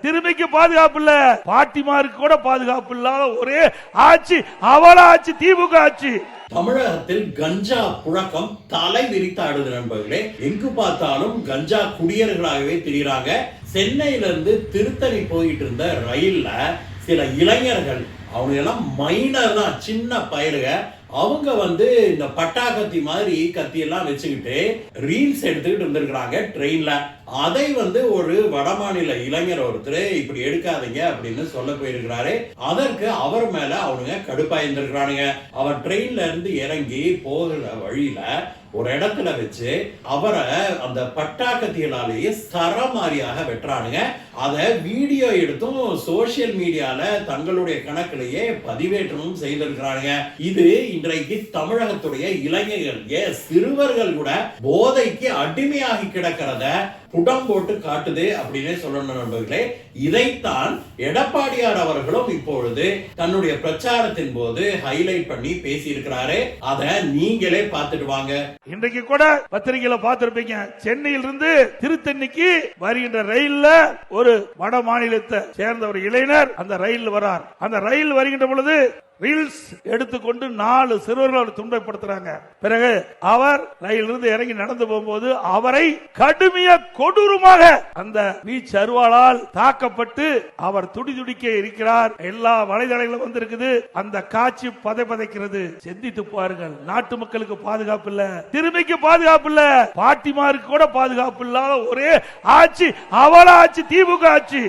திரும்பிக்கு பாதுகாப்பு இல்ல, பாட்டிமாருக்கு கூட பாதுகாப்பு இல்லாத ஒரே ஆட்சி அவள ஆட்சி, திமுக ஆட்சி. தமிழகத்தில் கஞ்சா புழக்கம் தலை விரித்தாடுது நண்பர்களே. எங்கு பார்த்தாலும் கஞ்சா குடியர்களாகவே தெரியுறாங்க. சென்னையிலிருந்து திருத்தணி போயிட்டு இருந்த ரயில்ல சில இளைஞர்கள், அவங்க எல்லாம் மைனர் தான், சின்ன பயலுக, அவங்க இந்த பட்டாக்கத்தி மாதிரி கத்தி எல்லாம் வச்சுக்கிட்டு ரீல்ஸ் எடுத்துக்கிட்டு இருந்திருக்கிறாங்க ட்ரெயின்ல. அதை ஒரு வடமாநில இளைஞர் ஒருத்தர் இப்படி எடுக்காதீங்க அப்படின்னு சொல்ல போயிருக்கிறாரு. அதற்கு அவர் மேல அவனுங்க கடுப்பாயிருந்திருக்கிறானுங்க. அவர் ட்ரெயின்ல இருந்து இறங்கி போகிற வழியில ஒரு இடத்துல வச்சு அவரை அந்த பட்டாக்கத்திகளாலேயே சரமாரியாக வெட்டுறானுங்க. அதை வீடியோ எடுத்தும் சோசியல் மீடியால தங்களுடைய கணக்கிலேயே பதிவேற்றமும் செய்திருக்கிறானுங்க. இது இன்றைக்கு தமிழகத்துடைய இளைஞர்கள், சிறுவர்கள் கூட போதைக்கு அடிமையாகி கிடக்கிறத புடம் போட்டு காட்டுது அப்படின்னே சொல்லணும் நண்பர்களே. இதைத்தான் எடப்பாடியார் அவர்களும் இப்பொழுது தன்னுடைய பிரச்சாரத்தின் போது ஹைலைட் பண்ணி பேசி இருக்கிறாரு. அதை நீங்களே பார்த்துட்டு வாங்க. இன்றைக்கு கூட பத்திரிகையில பார்த்திருப்பீங்க, சென்னையிலிருந்து திருத்தணிக்கு வருகின்ற ரயில்ல ஒரு வட மாநிலத்தை சேர்ந்த ஒரு இளைஞர் அந்த ரயில் வரார். அந்த ரயில் வருகின்ற பொழுது ரீல்ஸ் எடுத்துக்கொண்டு 4 சிறுவர்கள் துன்பப்படுத்துறாங்க. பிறகு அவர் ரயிலிருந்து இறங்கி நடந்து போகும்போது அவரை கடுமையா கொடூரமாக அந்த வீச்சு அருவாளால் தாக்கப்பட்டு அவர் துடிதுடிக்க இருக்கிறார். எல்லா வலைதளங்களும் வந்திருக்குது. அந்த காட்சி பதைக்கிறது. சிந்தித்து பாருங்கள். நாட்டு மக்களுக்கு பாதுகாப்பு இல்ல, திரும்பிக்கு பாதுகாப்பு இல்ல, பாட்டிமாருக்கு கூட பாதுகாப்பு இல்லாத ஒரே ஆட்சி அவள ஆட்சி, திமுக ஆட்சி.